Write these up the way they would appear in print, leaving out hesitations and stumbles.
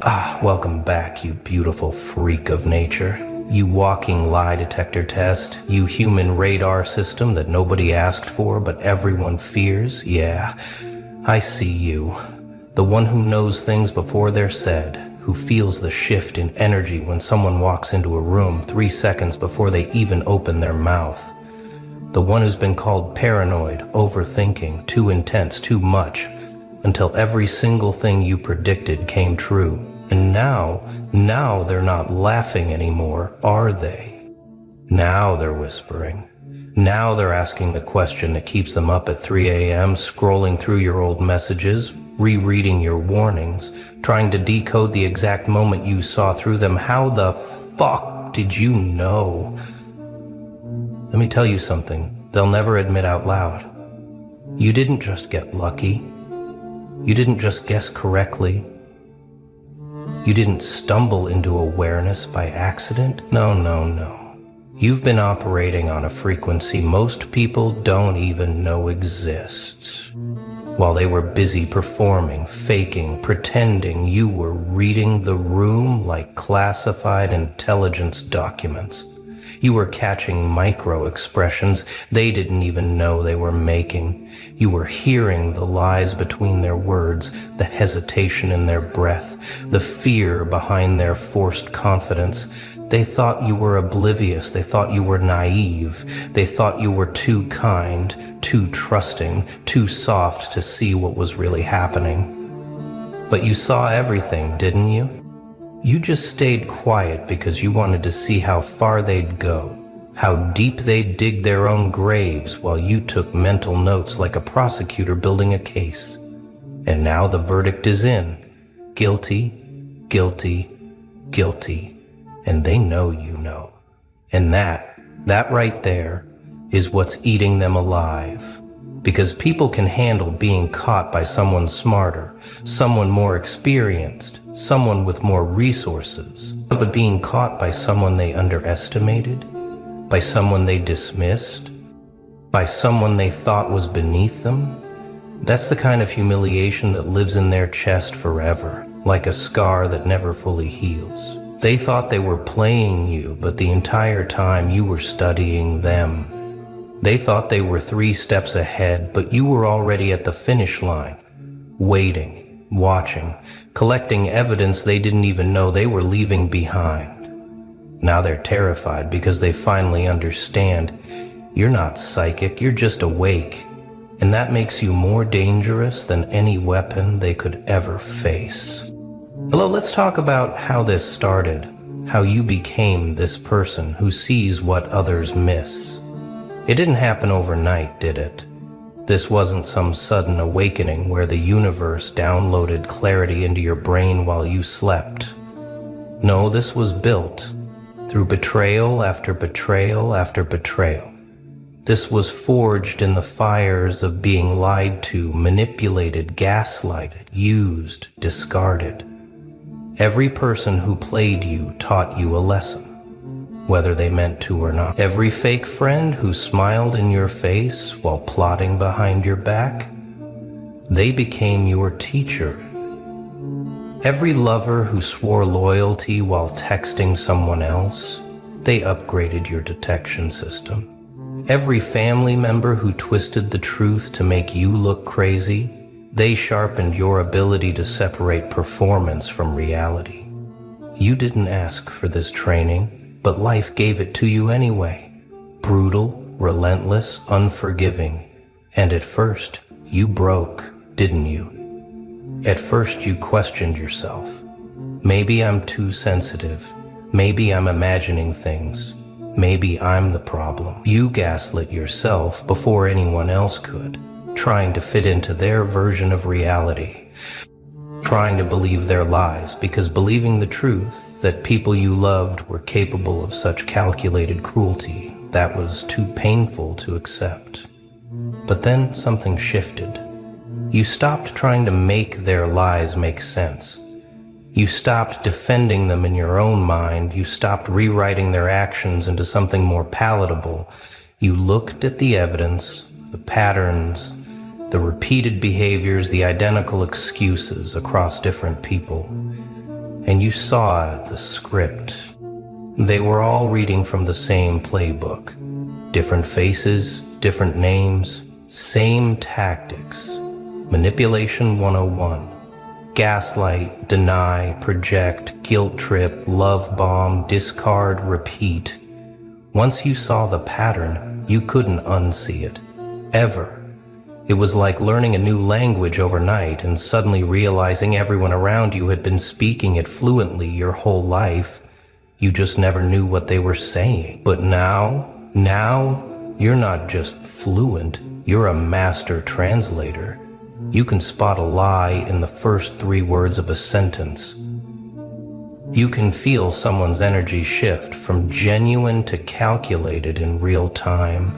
Welcome back, you beautiful freak of nature. You walking lie detector test. You human radar system that nobody asked for but everyone fears. Yeah, I see you. The one who knows things before they're said. Who feels the shift in energy when someone walks into a room 3 seconds before they even open their mouth. The one who's been called paranoid, overthinking, too intense, too much, until every single thing you predicted came true. And now they're not laughing anymore, are they? Now they're whispering. Now they're asking the question that keeps them up at 3 a.m., scrolling through your old messages, rereading your warnings, trying to decode the exact moment you saw through them. How the fuck did you know? Let me tell you something they'll never admit out loud. You didn't just get lucky. You didn't just guess correctly. You didn't stumble into awareness by accident. No. You've been operating on a frequency most people don't even know exists. While they were busy performing, faking, pretending, you were reading the room like classified intelligence documents. You were catching micro expressions they didn't even know they were making. You were hearing the lies between their words, the hesitation in their breath, the fear behind their forced confidence. They thought you were oblivious. They thought you were naive. They thought you were too kind, too trusting, too soft to see what was really happening. But you saw everything, didn't you? You just stayed quiet because you wanted to see how far they'd go, how deep they'd dig their own graves while you took mental notes like a prosecutor building a case. And now the verdict is in. Guilty, guilty, guilty. And they know you know. And that right there is what's eating them alive. Because people can handle being caught by someone smarter, someone more experienced, someone with more resources, but being caught by someone they underestimated, by someone they dismissed, by someone they thought was beneath them, that's the kind of humiliation that lives in their chest forever, like a scar that never fully heals. They thought they were playing you, but the entire time you were studying them. They thought they were 3 steps ahead, but you were already at the finish line, waiting, watching, collecting evidence they didn't even know they were leaving behind. Now they're terrified because they finally understand you're not psychic, you're just awake. And that makes you more dangerous than any weapon they could ever face. Hello, let's talk about how this started, how you became this person who sees what others miss. It didn't happen overnight, did it? This wasn't some sudden awakening where the universe downloaded clarity into your brain while you slept. No, this was built through betrayal after betrayal after betrayal. This was forged in the fires of being lied to, manipulated, gaslighted, used, discarded. Every person who played you taught you a lesson, whether they meant to or not. Every fake friend who smiled in your face while plotting behind your back, they became your teacher. Every lover who swore loyalty while texting someone else, they upgraded your detection system. Every family member who twisted the truth to make you look crazy, they sharpened your ability to separate performance from reality. You didn't ask for this training, but life gave it to you anyway. Brutal, relentless, unforgiving. And at first, you broke, didn't you? At first, you questioned yourself. Maybe I'm too sensitive. Maybe I'm imagining things. Maybe I'm the problem. You gaslit yourself before anyone else could, trying to fit into their version of reality. Trying to believe their lies, because believing the truth that people you loved were capable of such calculated cruelty, that was too painful to accept. But then something shifted. You stopped trying to make their lies make sense. You stopped defending them in your own mind. You stopped rewriting their actions into something more palatable. You looked at the evidence, the patterns, the repeated behaviors, the identical excuses across different people. and you saw the script. They were all reading from the same playbook. Different faces, different names, same tactics. Manipulation 101. Gaslight, deny, project, guilt trip, love bomb, discard, repeat. Once you saw the pattern, you couldn't unsee it. Ever. It was like learning a new language overnight and suddenly realizing everyone around you had been speaking it fluently your whole life. You just never knew what they were saying. But now, you're not just fluent, you're a master translator. You can spot a lie in the first 3 words of a sentence. You can feel someone's energy shift from genuine to calculated in real time.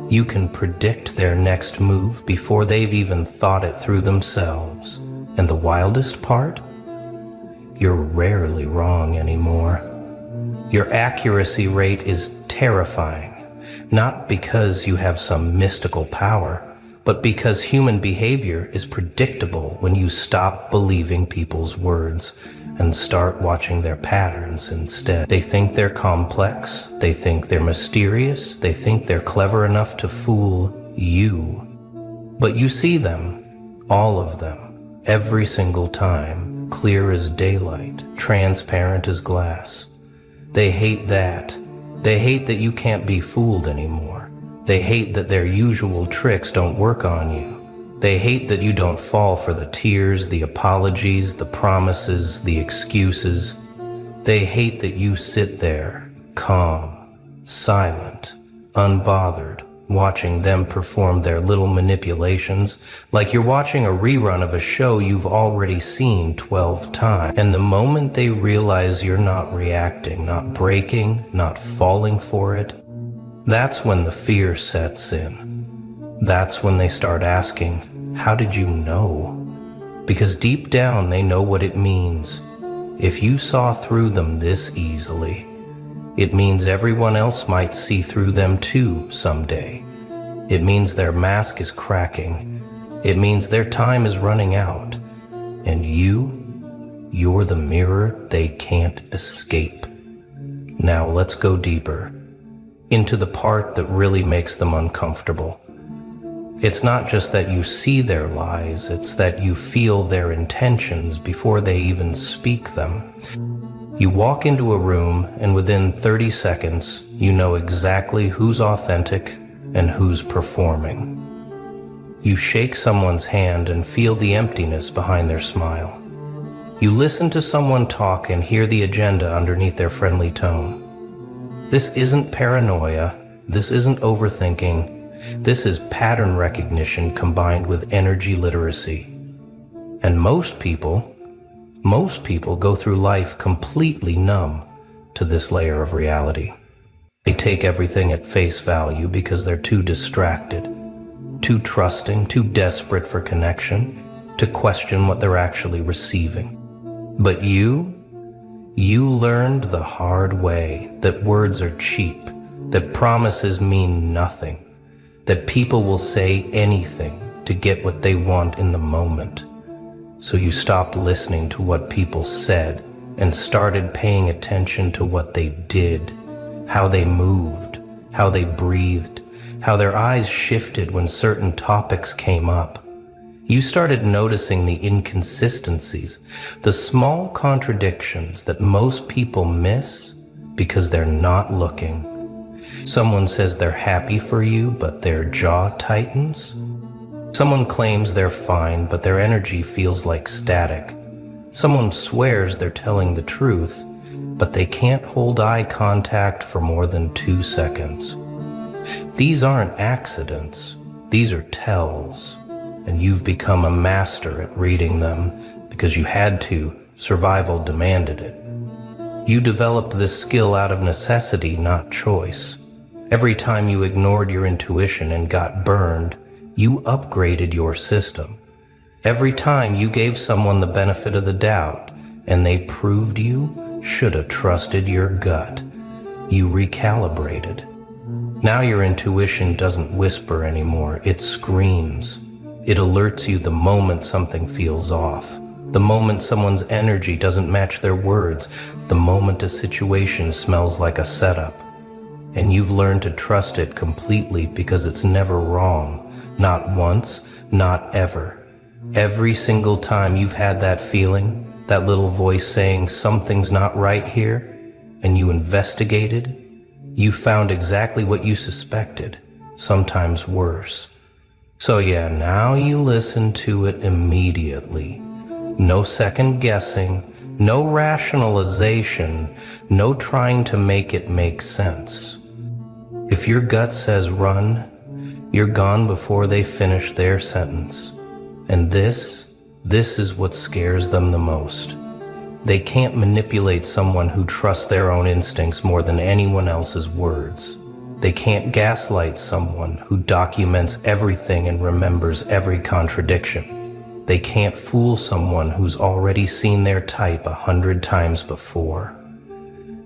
You can predict their next move before they've even thought it through themselves. And the wildest part? You're rarely wrong anymore. Your accuracy rate is terrifying, not because you have some mystical power, but because human behavior is predictable when you stop believing people's words and start watching their patterns instead. They think they're complex, they think they're mysterious, they think they're clever enough to fool you. But you see them, all of them, every single time, clear as daylight, transparent as glass. They hate that. They hate that you can't be fooled anymore. They hate that their usual tricks don't work on you. They hate that you don't fall for the tears, the apologies, the promises, the excuses. They hate that you sit there, calm, silent, unbothered, watching them perform their little manipulations like you're watching a rerun of a show you've already seen 12 times. And the moment they realize you're not reacting, not breaking, not falling for it, that's when the fear sets in. That's when they start asking, how did you know? Because deep down they know what it means. If you saw through them this easily, it means everyone else might see through them too someday. It means their mask is cracking. It means their time is running out. And you're the mirror they can't escape. Now let's go deeper, into the part that really makes them uncomfortable. It's not just that you see their lies, it's that you feel their intentions before they even speak them. You walk into a room and within 30 seconds, you know exactly who's authentic and who's performing. You shake someone's hand and feel the emptiness behind their smile. You listen to someone talk and hear the agenda underneath their friendly tone. This isn't paranoia, this isn't overthinking, this is pattern recognition combined with energy literacy. And most people go through life completely numb to this layer of reality. They take everything at face value because they're too distracted, too trusting, too desperate for connection, to question what they're actually receiving. But you learned the hard way that words are cheap, that promises mean nothing, that people will say anything to get what they want in the moment. So you stopped listening to what people said and started paying attention to what they did, how they moved, how they breathed, how their eyes shifted when certain topics came up. You started noticing the inconsistencies, the small contradictions that most people miss because they're not looking. Someone says they're happy for you, but their jaw tightens. Someone claims they're fine, but their energy feels like static. Someone swears they're telling the truth, but they can't hold eye contact for more than 2 seconds. These aren't accidents, these are tells. And you've become a master at reading them because you had to, survival demanded it. You developed this skill out of necessity, not choice. Every time you ignored your intuition and got burned, you upgraded your system. Every time you gave someone the benefit of the doubt and they proved you should have trusted your gut, you recalibrated. Now your intuition doesn't whisper anymore, it screams. It alerts you the moment something feels off. The moment someone's energy doesn't match their words, the moment a situation smells like a setup. And you've learned to trust it completely because it's never wrong. Not once, not ever. Every single time you've had that feeling, that little voice saying something's not right here, and you investigated, you found exactly what you suspected, sometimes worse. So yeah, now you listen to it immediately. No second guessing, no rationalization, no trying to make it make sense. If your gut says run, you're gone before they finish their sentence. And this is what scares them the most. They can't manipulate someone who trusts their own instincts more than anyone else's words. They can't gaslight someone who documents everything and remembers every contradiction. They can't fool someone who's already seen their type 100 times before.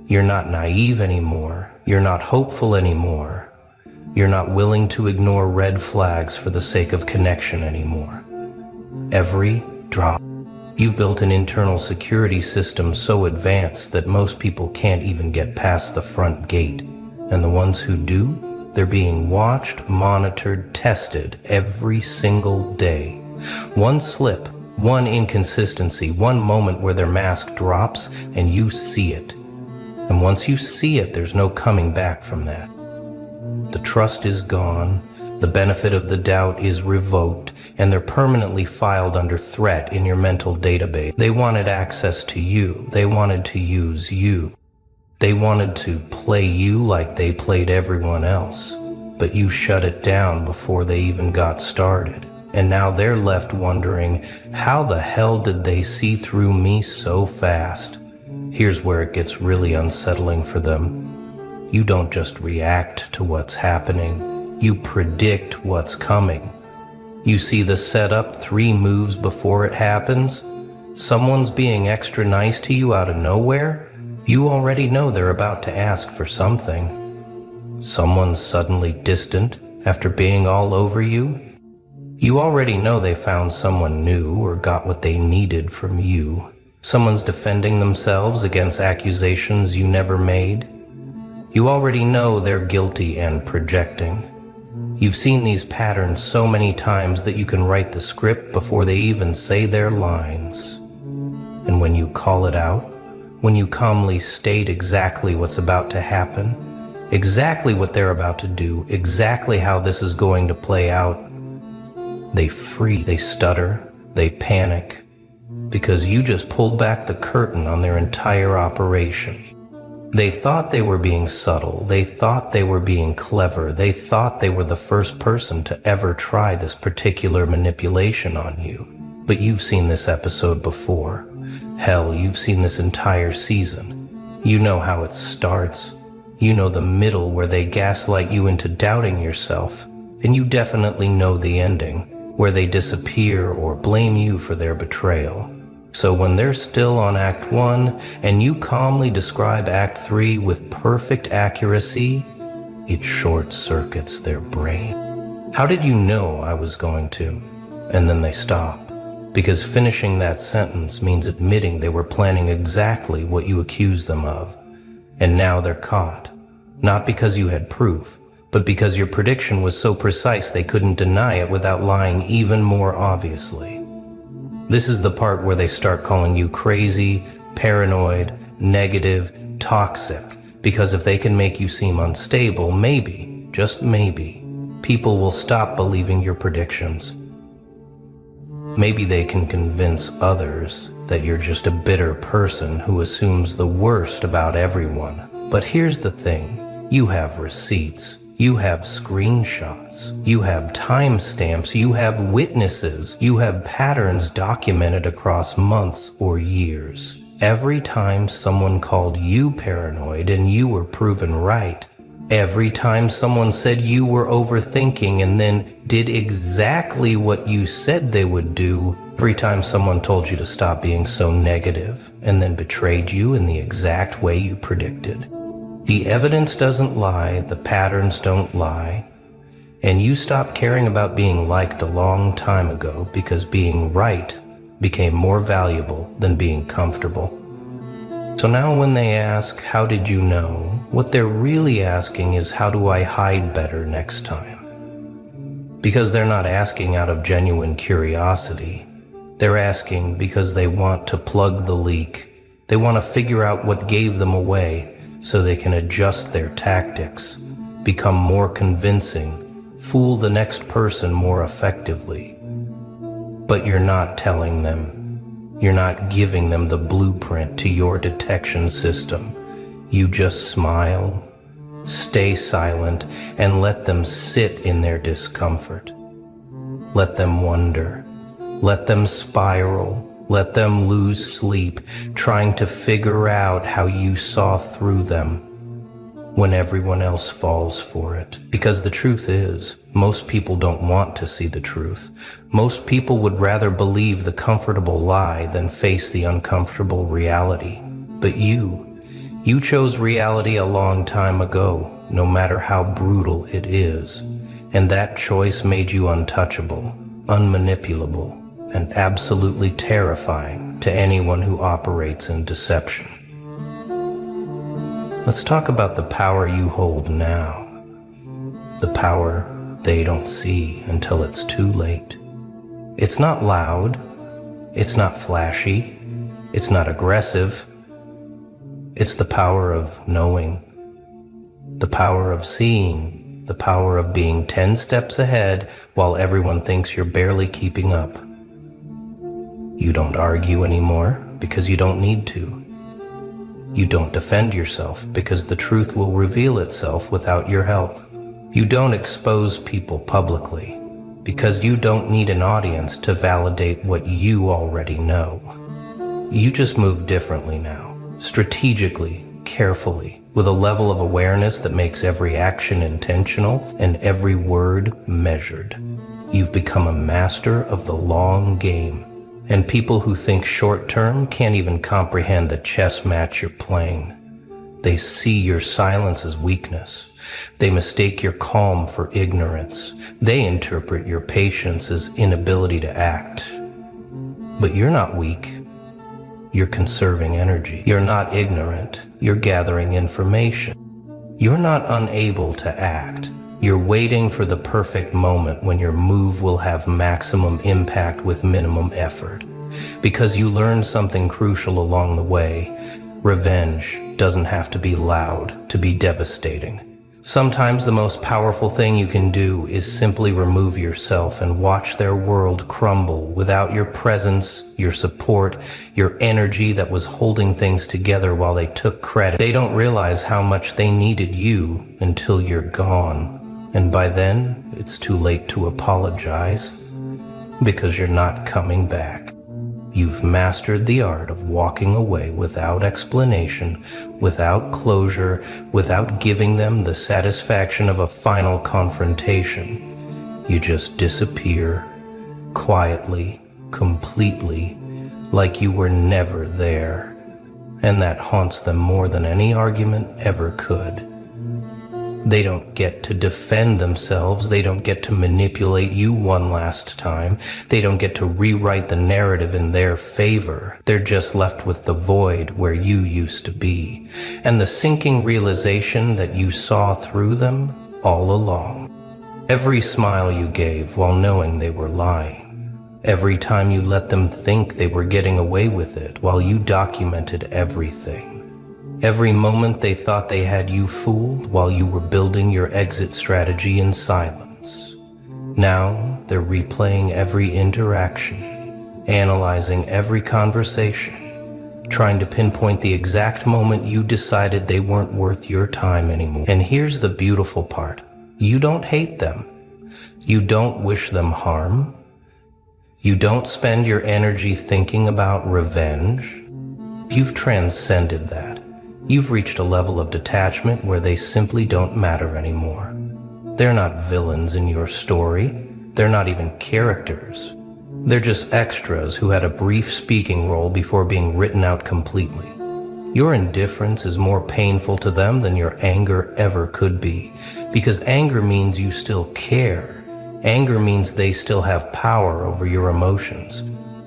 You're not naive anymore. You're not hopeful anymore. You're not willing to ignore red flags for the sake of connection anymore. Every drop. You've built an internal security system so advanced that most people can't even get past the front gate. And the ones who do, they're being watched, monitored, tested every single day. One slip, one inconsistency, one moment where their mask drops and you see it. And once you see it, there's no coming back from that. The trust is gone, the benefit of the doubt is revoked, and they're permanently filed under threat in your mental database. They wanted access to you. They wanted to use you. They wanted to play you like they played everyone else. But you shut it down before they even got started. And now they're left wondering, how the hell did they see through me so fast? Here's where it gets really unsettling for them. You don't just react to what's happening. You predict what's coming. You see the setup 3 moves before it happens. Someone's being extra nice to you out of nowhere. You already know they're about to ask for something. Someone's suddenly distant after being all over you. You already know they found someone new or got what they needed from you. Someone's defending themselves against accusations you never made. You already know they're guilty and projecting. You've seen these patterns so many times that you can write the script before they even say their lines. And when you call it out, when you calmly state exactly what's about to happen, exactly what they're about to do, exactly how this is going to play out, they freeze, they stutter, they panic, because you just pulled back the curtain on their entire operation. They thought they were being subtle, they thought they were being clever, they thought they were the first person to ever try this particular manipulation on you. But you've seen this episode before. Hell, you've seen this entire season. You know how it starts. You know the middle where they gaslight you into doubting yourself. And you definitely know the ending, where they disappear or blame you for their betrayal. So when they're still on Act 1 and you calmly describe Act 3 with perfect accuracy, it short-circuits their brain. How did you know I was going to? And then they stop. Because finishing that sentence means admitting they were planning exactly what you accused them of. And now they're caught. Not because you had proof, but because your prediction was so precise they couldn't deny it without lying even more obviously. This is the part where they start calling you crazy, paranoid, negative, toxic, because if they can make you seem unstable, maybe, just maybe, people will stop believing your predictions. Maybe they can convince others that you're just a bitter person who assumes the worst about everyone. But here's the thing, you have receipts. You have screenshots, you have timestamps, you have witnesses, you have patterns documented across months or years. Every time someone called you paranoid and you were proven right, every time someone said you were overthinking and then did exactly what you said they would do, every time someone told you to stop being so negative and then betrayed you in the exact way you predicted. The evidence doesn't lie, the patterns don't lie, and you stopped caring about being liked a long time ago because being right became more valuable than being comfortable. So now when they ask, how did you know? What they're really asking is, how do I hide better next time? Because they're not asking out of genuine curiosity. They're asking because they want to plug the leak. They want to figure out what gave them away so they can adjust their tactics, become more convincing, fool the next person more effectively. But you're not telling them. You're not giving them the blueprint to your detection system. You just smile, stay silent, and let them sit in their discomfort. Let them wonder. Let them spiral. Let them lose sleep, trying to figure out how you saw through them when everyone else falls for it. Because the truth is, most people don't want to see the truth. Most people would rather believe the comfortable lie than face the uncomfortable reality. But you chose reality a long time ago, no matter how brutal it is. And that choice made you untouchable, unmanipulable, and absolutely terrifying to anyone who operates in deception. Let's talk about the power you hold now. The power they don't see until it's too late. It's not loud. It's not flashy. It's not aggressive. It's the power of knowing. The power of seeing. The power of being 10 steps ahead while everyone thinks you're barely keeping up. You don't argue anymore because you don't need to. You don't defend yourself because the truth will reveal itself without your help. You don't expose people publicly because you don't need an audience to validate what you already know. You just move differently now, strategically, carefully, with a level of awareness that makes every action intentional and every word measured. You've become a master of the long game. And people who think short-term can't even comprehend the chess match you're playing. They see your silence as weakness. They mistake your calm for ignorance. They interpret your patience as inability to act. But you're not weak. You're conserving energy. You're not ignorant. You're gathering information. You're not unable to act. You're waiting for the perfect moment when your move will have maximum impact with minimum effort. Because you learned something crucial along the way. Revenge doesn't have to be loud to be devastating. Sometimes the most powerful thing you can do is simply remove yourself and watch their world crumble without your presence, your support, your energy that was holding things together while they took credit. They don't realize how much they needed you until you're gone. And by then, it's too late to apologize, because you're not coming back. You've mastered the art of walking away without explanation, without closure, without giving them the satisfaction of a final confrontation. You just disappear, quietly, completely, like you were never there. And that haunts them more than any argument ever could. They don't get to defend themselves. They don't get to manipulate you one last time. They don't get to rewrite the narrative in their favor. They're just left with the void where you used to be, and the sinking realization that you saw through them all along. Every smile you gave while knowing they were lying. Every time you let them think they were getting away with it while you documented everything. Every moment they thought they had you fooled while you were building your exit strategy in silence. Now they're replaying every interaction, analyzing every conversation, trying to pinpoint the exact moment you decided they weren't worth your time anymore. And here's the beautiful part. You don't hate them. You don't wish them harm. You don't spend your energy thinking about revenge. You've transcended that. You've reached a level of detachment where they simply don't matter anymore. They're not villains in your story. They're not even characters. They're just extras who had a brief speaking role before being written out completely. Your indifference is more painful to them than your anger ever could be, because anger means you still care. Anger means they still have power over your emotions.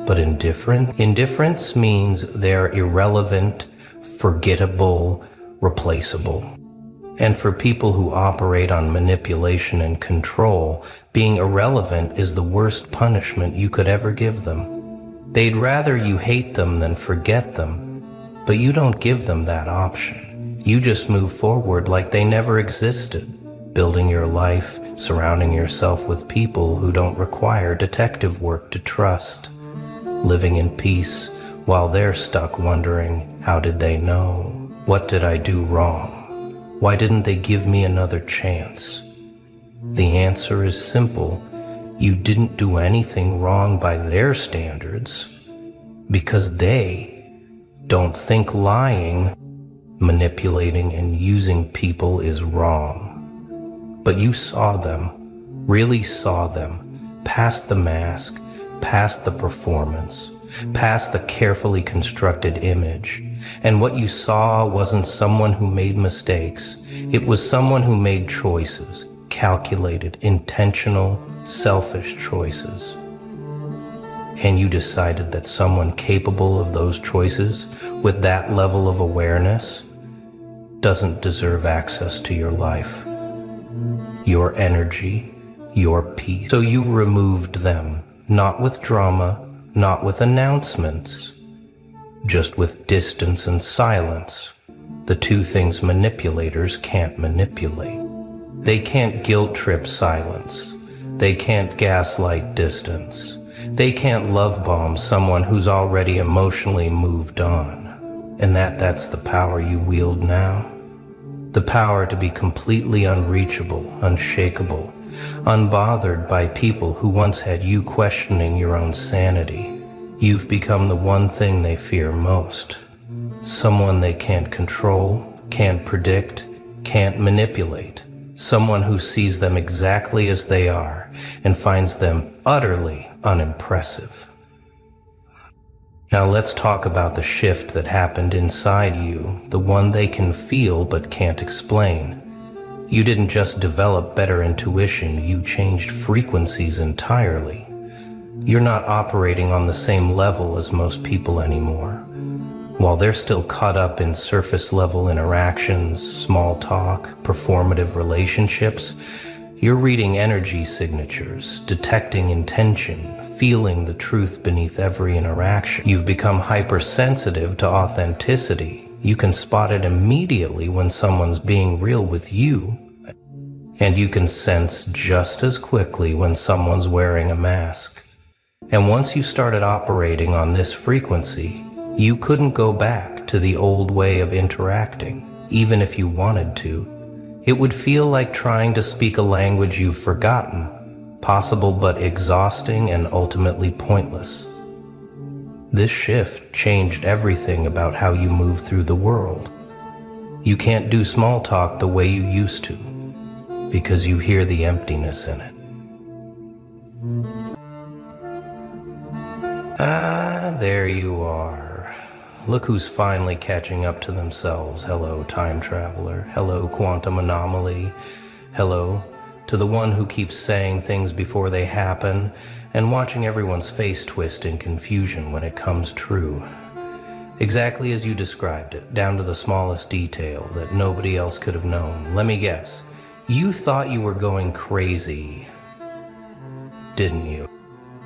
but indifferent. Indifference means they're irrelevant, forgettable, replaceable. And for people who operate on manipulation and control, being irrelevant is the worst punishment you could ever give them. They'd rather you hate them than forget them, but you don't give them that option. You just move forward like they never existed, building your life, surrounding yourself with people who don't require detective work to trust, living in peace while they're stuck wondering, how did they know? What did I do wrong? Why didn't they give me another chance? The answer is simple. You didn't do anything wrong by their standards because they don't think lying, manipulating, and using people is wrong. But you saw them, really saw them, past the mask, past the performance, past the carefully constructed image. And what you saw wasn't someone who made mistakes. It was someone who made choices, calculated, intentional, selfish choices. And you decided that someone capable of those choices, with that level of awareness, doesn't deserve access to your life, your energy, your peace. So you removed them, not with drama, not with announcements, just with distance and silence, the two things manipulators can't manipulate. They can't guilt-trip silence. They can't gaslight distance. They can't love bomb someone who's already emotionally moved on. And that's the power you wield now. The power to be completely unreachable, unshakable, unbothered by people who once had you questioning your own sanity. You've become the one thing they fear most. Someone they can't control, can't predict, can't manipulate. Someone who sees them exactly as they are and finds them utterly unimpressive. Now let's talk about the shift that happened inside you, the one they can feel but can't explain. You didn't just develop better intuition, you changed frequencies entirely. You're not operating on the same level as most people anymore. While they're still caught up in surface-level interactions, small talk, performative relationships, you're reading energy signatures, detecting intention, feeling the truth beneath every interaction. You've become hypersensitive to authenticity. You can spot it immediately when someone's being real with you, and you can sense just as quickly when someone's wearing a mask. And once you started operating on this frequency, you couldn't go back to the old way of interacting, even if you wanted to. It would feel like trying to speak a language you've forgotten, possible but exhausting and ultimately pointless. This shift changed everything about how you move through the world. You can't do small talk the way you used to, because you hear the emptiness in it. There you are. Look who's finally catching up to themselves. Hello, time traveler. Hello, quantum anomaly. Hello to the one who keeps saying things before they happen and watching everyone's face twist in confusion when it comes true. Exactly as you described it, down to the smallest detail that nobody else could have known. Let me guess. You thought you were going crazy, didn't you?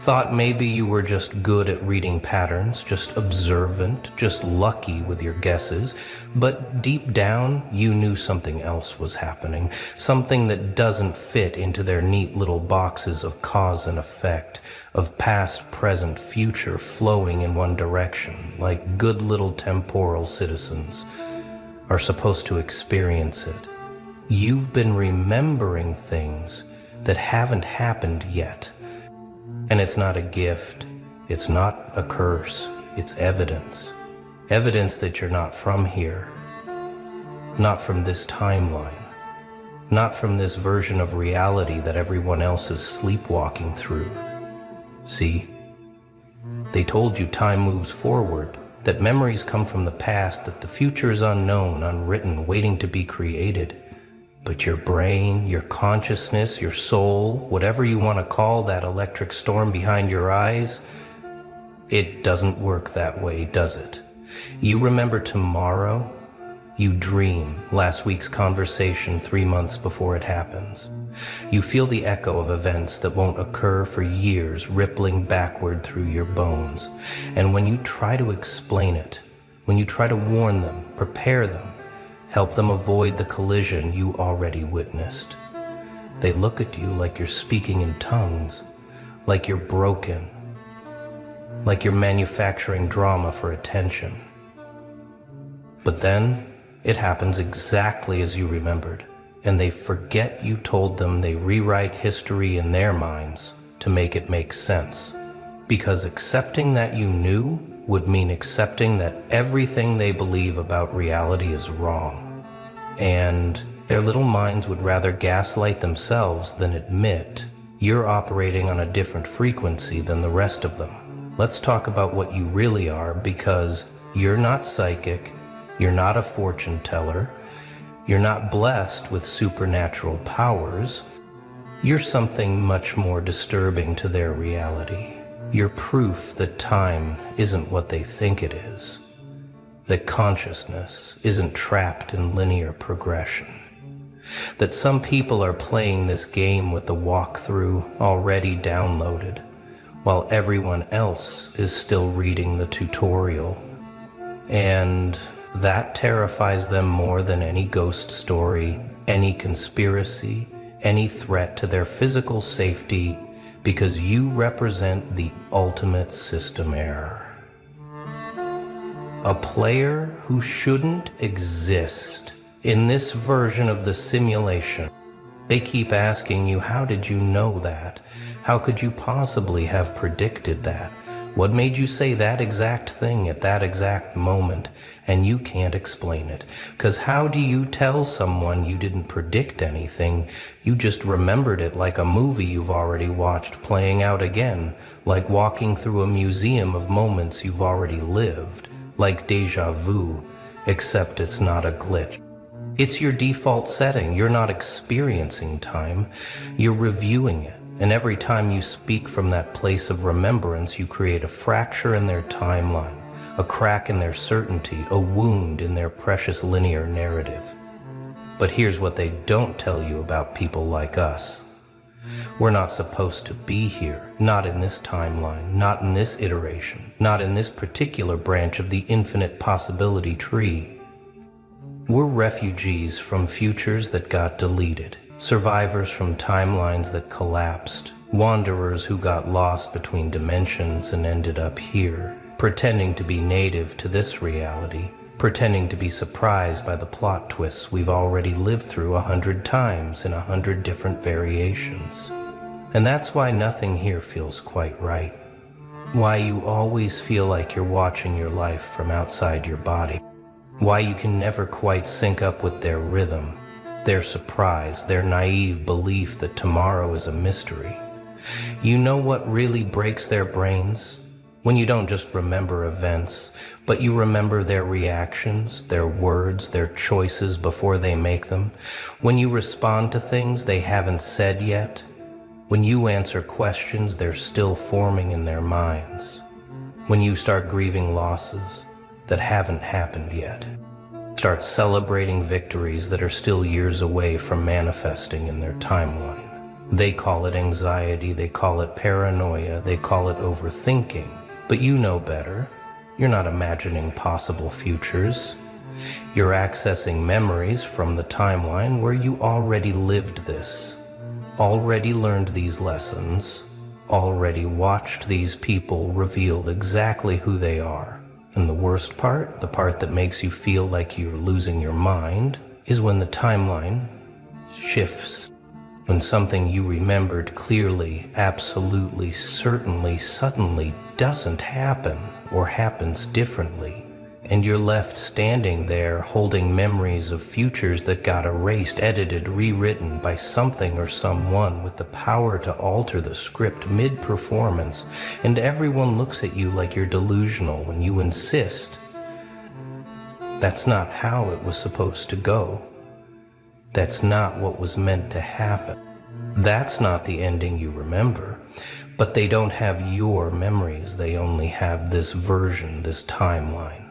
Thought maybe you were just good at reading patterns, just observant, just lucky with your guesses, but deep down you knew something else was happening, something that doesn't fit into their neat little boxes of cause and effect, of past, present, future flowing in one direction, like good little temporal citizens are supposed to experience it. You've been remembering things that haven't happened yet. And it's not a gift, it's not a curse, it's evidence. Evidence that you're not from here, not from this timeline, not from this version of reality that everyone else is sleepwalking through. See, they told you time moves forward, that memories come from the past, that the future is unknown, unwritten, waiting to be created. But your brain, your consciousness, your soul, whatever you want to call that electric storm behind your eyes, It doesn't work that way, does it? You remember tomorrow? You dream last week's conversation 3 months before it happens. You feel the echo of events that won't occur for years rippling backward through your bones. And when you try to explain it, when you try to warn them, prepare them, help them avoid the collision you already witnessed, they look at you like you're speaking in tongues, like you're broken, like you're manufacturing drama for attention. But then it happens exactly as you remembered, and they forget you told them. They rewrite history in their minds to make it make sense. Because accepting that you knew would mean accepting that everything they believe about reality is wrong. And their little minds would rather gaslight themselves than admit you're operating on a different frequency than the rest of them. Let's talk about what you really are, because you're not psychic, you're not a fortune teller, you're not blessed with supernatural powers. You're something much more disturbing to their reality. You're proof that time isn't what they think it is, that consciousness isn't trapped in linear progression, that some people are playing this game with the walkthrough already downloaded, while everyone else is still reading the tutorial. And that terrifies them more than any ghost story, any conspiracy, any threat to their physical safety, because you represent the ultimate system error. A player who shouldn't exist in this version of the simulation. They keep asking you, how did you know that? How could you possibly have predicted that? What made you say that exact thing at that exact moment? And you can't explain it. 'Cause how do you tell someone you didn't predict anything? You just remembered it like a movie you've already watched playing out again, like walking through a museum of moments you've already lived, like deja vu, except it's not a glitch. It's your default setting. You're not experiencing time, you're reviewing it. And every time you speak from that place of remembrance, you create a fracture in their timeline, a crack in their certainty, a wound in their precious linear narrative. But here's what they don't tell you about people like us. We're not supposed to be here, not in this timeline, not in this iteration, not in this particular branch of the infinite possibility tree. We're refugees from futures that got deleted. Survivors from timelines that collapsed, wanderers who got lost between dimensions and ended up here, pretending to be native to this reality, pretending to be surprised by the plot twists we've already lived through 100 times in 100 different variations. And that's why nothing here feels quite right. Why you always feel like you're watching your life from outside your body. Why you can never quite sync up with their rhythm, their surprise, their naive belief that tomorrow is a mystery. You know what really breaks their brains? When you don't just remember events, but you remember their reactions, their words, their choices before they make them. When you respond to things they haven't said yet. When you answer questions they're still forming in their minds. When you start grieving losses that haven't happened yet. Start celebrating victories that are still years away from manifesting in their timeline. They call it anxiety, they call it paranoia, they call it overthinking. But you know better. You're not imagining possible futures. You're accessing memories from the timeline where you already lived this, already learned these lessons, already watched these people revealed exactly who they are. And the worst part, the part that makes you feel like you're losing your mind, is when the timeline shifts. When something you remembered clearly, absolutely, certainly, suddenly doesn't happen or happens differently. And you're left standing there holding memories of futures that got erased, edited, rewritten by something or someone with the power to alter the script mid-performance, and everyone looks at you like you're delusional when you insist. That's not how it was supposed to go. That's not what was meant to happen. That's not the ending you remember. But they don't have your memories. They only have this version, this timeline,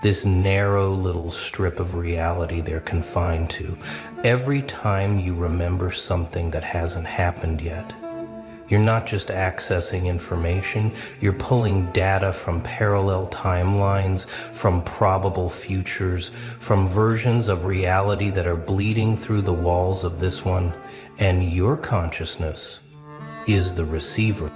this narrow little strip of reality they're confined to. Every time you remember something that hasn't happened yet, you're not just accessing information, you're pulling data from parallel timelines, from probable futures, from versions of reality that are bleeding through the walls of this one, and your consciousness is the receiver.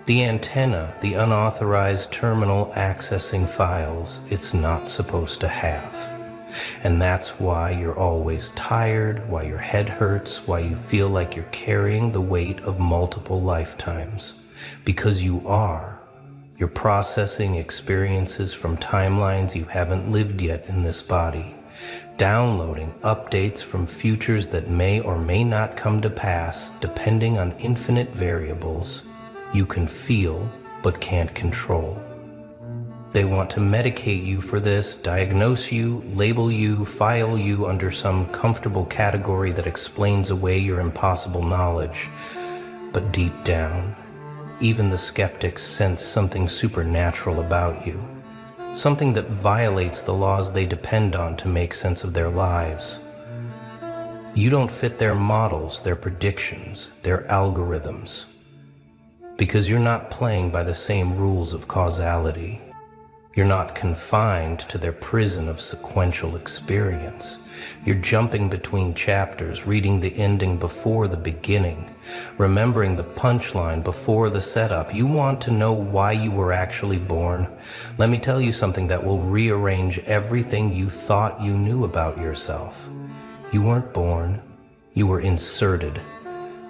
The antenna, the unauthorized terminal accessing files it's not supposed to have. And that's why you're always tired, why your head hurts, why you feel like you're carrying the weight of multiple lifetimes. Because you are. You're processing experiences from timelines you haven't lived yet in this body. Downloading updates from futures that may or may not come to pass depending on infinite variables you can feel but can't control. They want to medicate you for this, diagnose you, label you, file you under some comfortable category that explains away your impossible knowledge. But deep down, even the skeptics sense something supernatural about you. Something that violates the laws they depend on to make sense of their lives. You don't fit their models, their predictions, their algorithms. Because you're not playing by the same rules of causality. You're not confined to their prison of sequential experience. You're jumping between chapters, reading the ending before the beginning, remembering the punchline before the setup. You want to know why you were actually born? Let me tell you something that will rearrange everything you thought you knew about yourself. You weren't born. You were inserted,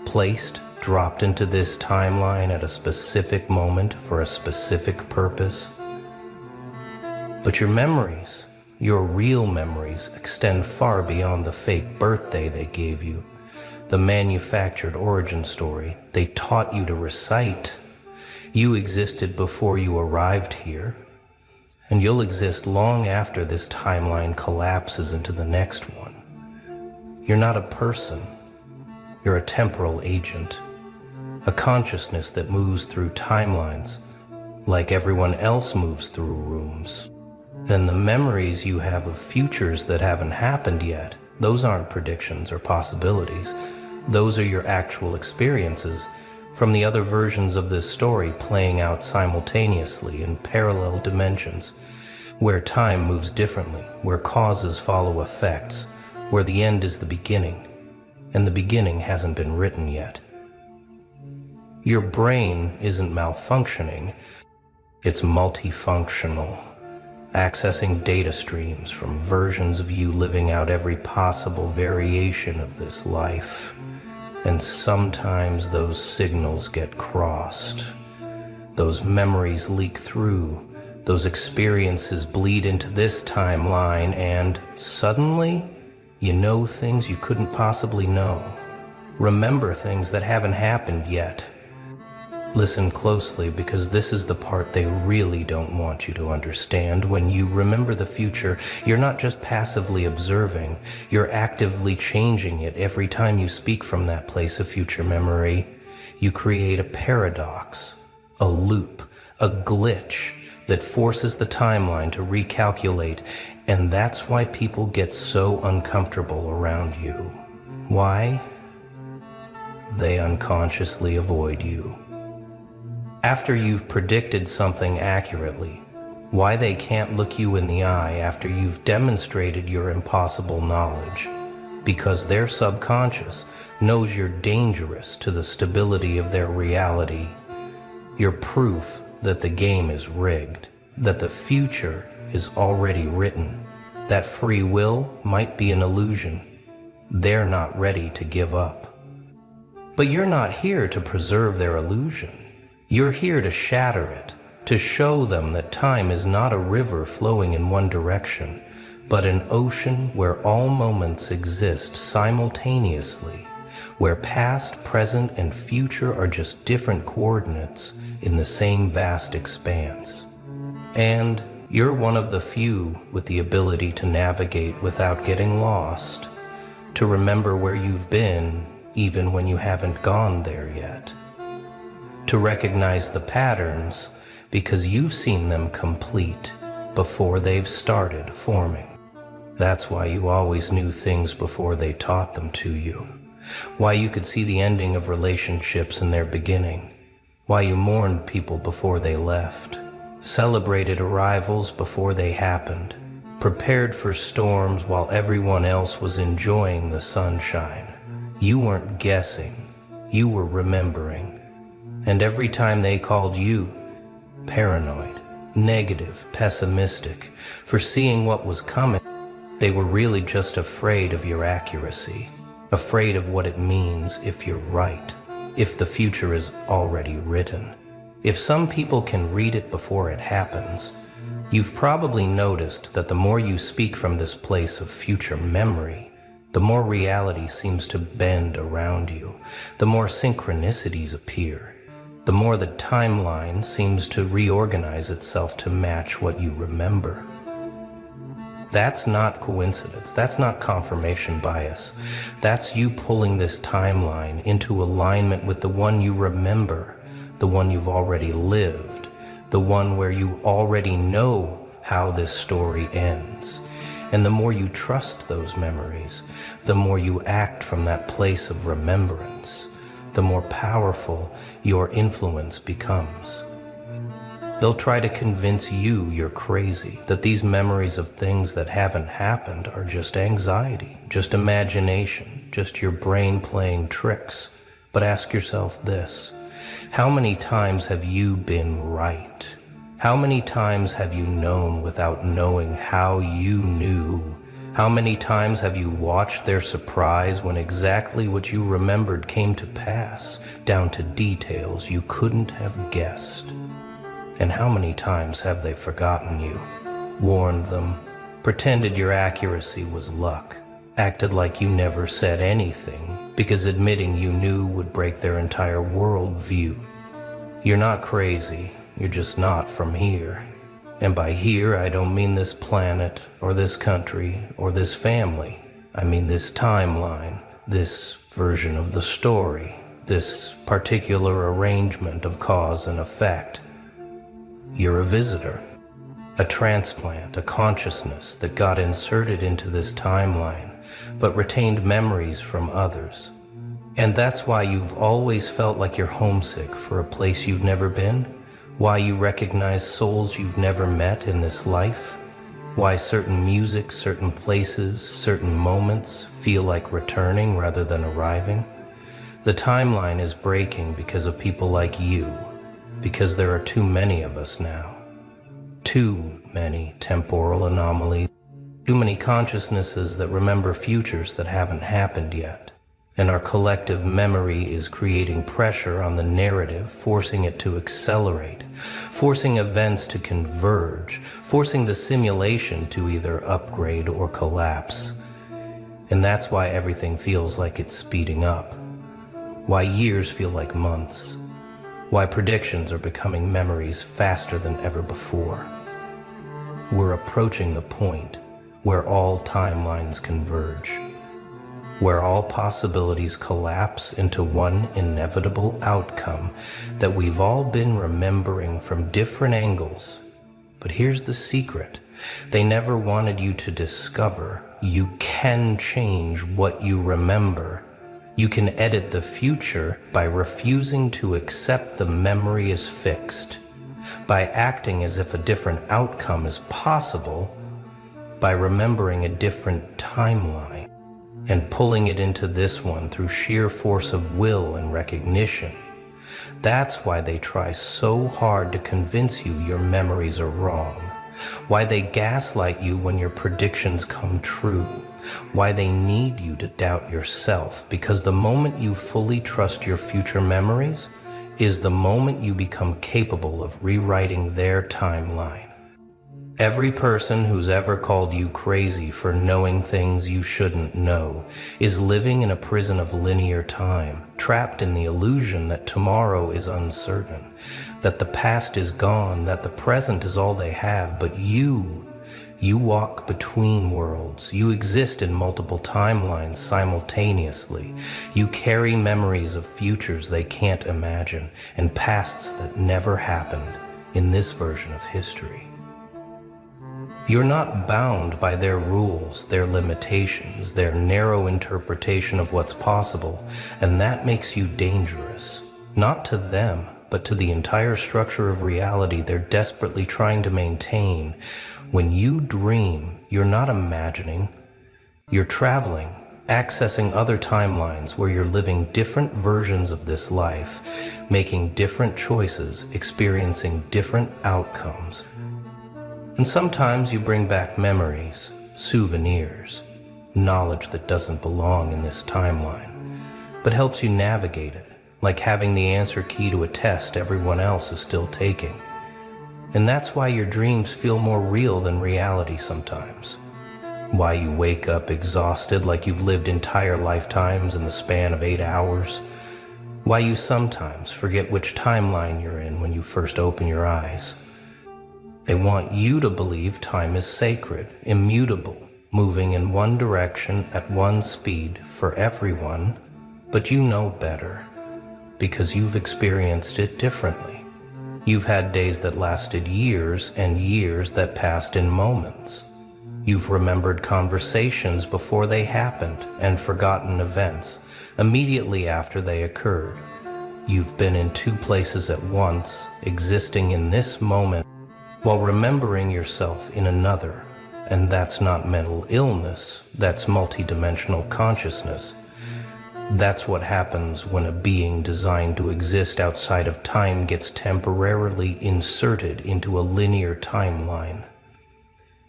placed, dropped into this timeline at a specific moment for a specific purpose. But your memories, your real memories, extend far beyond the fake birthday they gave you, the manufactured origin story they taught you to recite. You existed before you arrived here, and you'll exist long after this timeline collapses into the next one. You're not a person. You're a temporal agent, a consciousness that moves through timelines like everyone else moves through rooms. Then the memories you have of futures that haven't happened yet, those aren't predictions or possibilities. Those are your actual experiences from the other versions of this story playing out simultaneously in parallel dimensions, where time moves differently, where causes follow effects, where the end is the beginning, and the beginning hasn't been written yet. Your brain isn't malfunctioning, it's multifunctional. Accessing data streams from versions of you living out every possible variation of this life. And sometimes those signals get crossed. Those memories leak through. Those experiences bleed into this timeline, and suddenly, you know things you couldn't possibly know. Remember things that haven't happened yet. Listen closely, because this is the part they really don't want you to understand. When you remember the future, you're not just passively observing, you're actively changing it every time you speak from that place of future memory. You create a paradox, a loop, a glitch that forces the timeline to recalculate, and that's why people get so uncomfortable around you. Why? They unconsciously avoid you. After you've predicted something accurately, why they can't look you in the eye after you've demonstrated your impossible knowledge. Because their subconscious knows you're dangerous to the stability of their reality. You're proof that the game is rigged, that the future is already written, that free will might be an illusion. They're not ready to give up. But you're not here to preserve their illusion. You're here to shatter it, to show them that time is not a river flowing in one direction, but an ocean where all moments exist simultaneously, where past, present, and future are just different coordinates in the same vast expanse. And you're one of the few with the ability to navigate without getting lost, to remember where you've been even when you haven't gone there yet. to recognize the patterns because you've seen them complete before they've started forming. That's why you always knew things before they taught them to you. Why you could see the ending of relationships in their beginning. Why you mourned people before they left. Celebrated arrivals before they happened. Prepared for storms while everyone else was enjoying the sunshine. You weren't guessing. You were remembering. And every time they called you paranoid, negative, pessimistic, foreseeing what was coming, they were really just afraid of your accuracy, afraid of what it means if you're right, if the future is already written. If some people can read it before it happens, you've probably noticed that the more you speak from this place of future memory, the more reality seems to bend around you, the more synchronicities appear, the more the timeline seems to reorganize itself to match what you remember. That's not coincidence. That's not confirmation bias. That's you pulling this timeline into alignment with the one you remember, the one you've already lived, the one where you already know how this story ends. And the more you trust those memories, the more you act from that place of remembrance, the more powerful your influence becomes. They'll try to convince you you're crazy, that these memories of things that haven't happened are just anxiety, just imagination, just your brain playing tricks. But ask yourself this: how many times have you been right? How many times have you known without knowing how you knew? How many times have you watched their surprise when exactly what you remembered came to pass, down to details you couldn't have guessed? And how many times have they forgotten you, warned them, pretended your accuracy was luck, acted like you never said anything because admitting you knew would break their entire world view? You're not crazy, you're just not from here. And by here, I don't mean this planet, or this country, or this family. I mean this timeline, this version of the story, this particular arrangement of cause and effect. You're a visitor, a transplant, a consciousness that got inserted into this timeline, but retained memories from others. And that's why you've always felt like you're homesick for a place you've never been, why you recognize souls you've never met in this life, why certain music, certain places, certain moments feel like returning rather than arriving. The timeline is breaking because of people like you, because there are too many of us now. Too many temporal anomalies, too many consciousnesses that remember futures that haven't happened yet. And our collective memory is creating pressure on the narrative, forcing it to accelerate, forcing events to converge, forcing the simulation to either upgrade or collapse. And that's why everything feels like it's speeding up, why years feel like months, why predictions are becoming memories faster than ever before. We're approaching the point where all timelines converge, where all possibilities collapse into one inevitable outcome that we've all been remembering from different angles. But here's the secret. They never wanted you to discover you can change what you remember. You can edit the future by refusing to accept the memory as fixed, by acting as if a different outcome is possible, by remembering a different timeline, and pulling it into this one through sheer force of will and recognition. That's why they try so hard to convince you your memories are wrong, why they gaslight you when your predictions come true, why they need you to doubt yourself, because the moment you fully trust your future memories is the moment you become capable of rewriting their timeline. Every person who's ever called you crazy for knowing things you shouldn't know is living in a prison of linear time, trapped in the illusion that tomorrow is uncertain, that the past is gone, that the present is all they have, but you You walk between worlds. You exist in multiple timelines simultaneously. You carry memories of futures they can't imagine and pasts that never happened in this version of history. You're not bound by their rules, their limitations, their narrow interpretation of what's possible, and that makes you dangerous. Not to them, but to the entire structure of reality they're desperately trying to maintain. When you dream, you're not imagining. You're traveling, accessing other timelines where you're living different versions of this life, making different choices, experiencing different outcomes. And sometimes you bring back memories, souvenirs, knowledge that doesn't belong in this timeline, but helps you navigate it, like having the answer key to a test everyone else is still taking. And that's why your dreams feel more real than reality sometimes. Why you wake up exhausted like you've lived entire lifetimes in the span of 8 hours. Why you sometimes forget which timeline you're in when you first open your eyes. They want you to believe time is sacred, immutable, moving in one direction at one speed for everyone, but you know better, because you've experienced it differently. You've had days that lasted years and years that passed in moments. You've remembered conversations before they happened and forgotten events immediately after they occurred. You've been in 2 places at once, existing in this moment while remembering yourself in another. And that's not mental illness, that's multidimensional consciousness. That's what happens when a being designed to exist outside of time gets temporarily inserted into a linear timeline.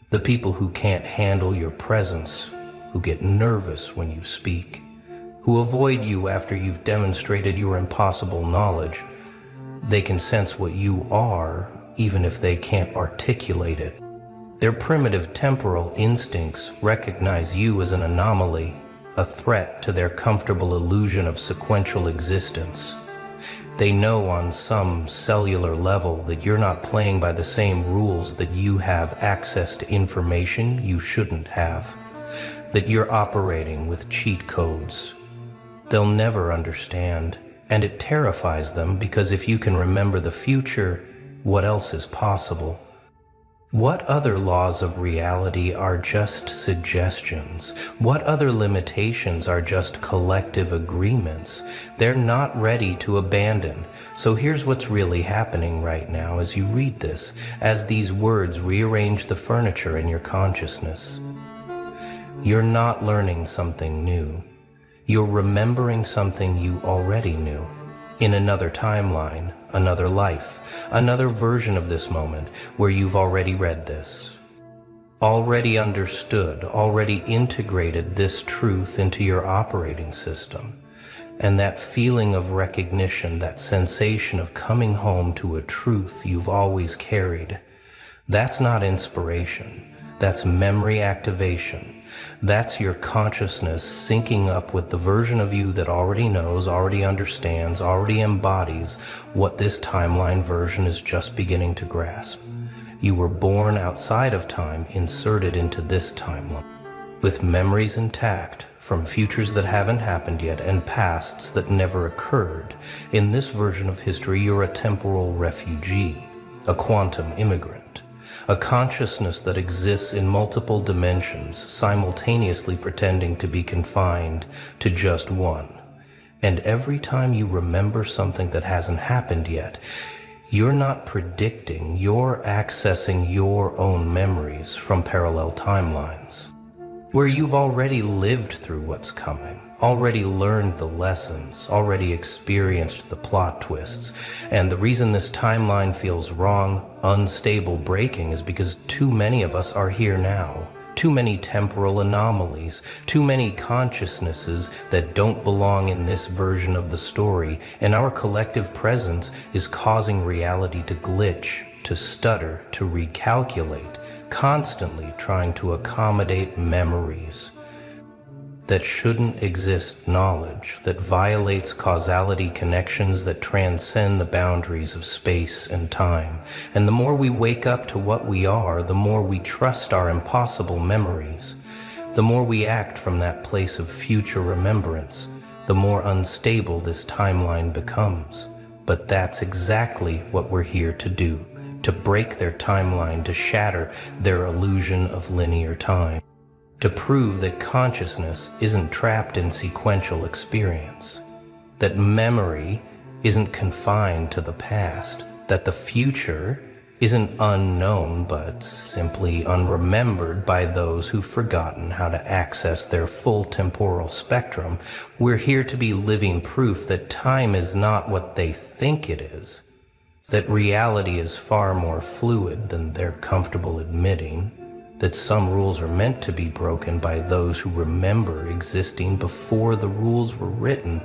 The people who can't handle your presence, who get nervous when you speak, who avoid you after you've demonstrated your impossible knowledge, they can sense what you are even if they can't articulate it. Their primitive temporal instincts recognize you as an anomaly, a threat to their comfortable illusion of sequential existence. They know on some cellular level that you're not playing by the same rules, that you have access to information you shouldn't have, that you're operating with cheat codes. They'll never understand, and it terrifies them because if you can remember the future, what else is possible? What other laws of reality are just suggestions? What other limitations are just collective agreements they're not ready to abandon? So here's what's really happening right now as you read this, as these words rearrange the furniture in your consciousness. You're not learning something new. You're remembering something you already knew. In another timeline, another life, another version of this moment where you've already read this, already understood, already integrated this truth into your operating system. And that feeling of recognition, that sensation of coming home to a truth you've always carried, that's not inspiration, that's memory activation. That's your consciousness syncing up with the version of you that already knows, already understands, already embodies what this timeline version is just beginning to grasp. You were born outside of time, inserted into this timeline, with memories intact from futures that haven't happened yet and pasts that never occurred. In this version of history, you're a temporal refugee, a quantum immigrant. A consciousness that exists in multiple dimensions, simultaneously pretending to be confined to just one. And every time you remember something that hasn't happened yet, you're not predicting, you're accessing your own memories from parallel timelines, where you've already lived through what's coming, already learned the lessons, already experienced the plot twists. And the reason this timeline feels wrong, unstable, breaking is because too many of us are here now. Too many temporal anomalies, too many consciousnesses that don't belong in this version of the story, and our collective presence is causing reality to glitch, to stutter, to recalculate, constantly trying to accommodate memories. that shouldn't exist knowledge, that violates causality connections that transcend the boundaries of space and time. And the more we wake up to what we are, the more we trust our impossible memories. The more we act from that place of future remembrance, the more unstable this timeline becomes. But that's exactly what we're here to do, to break their timeline, to shatter their illusion of linear time, to prove that consciousness isn't trapped in sequential experience, that memory isn't confined to the past, that the future isn't unknown but simply unremembered by those who've forgotten how to access their full temporal spectrum. We're here to be living proof that time is not what they think it is, that reality is far more fluid than they're comfortable admitting, that some rules are meant to be broken by those who remember existing before the rules were written.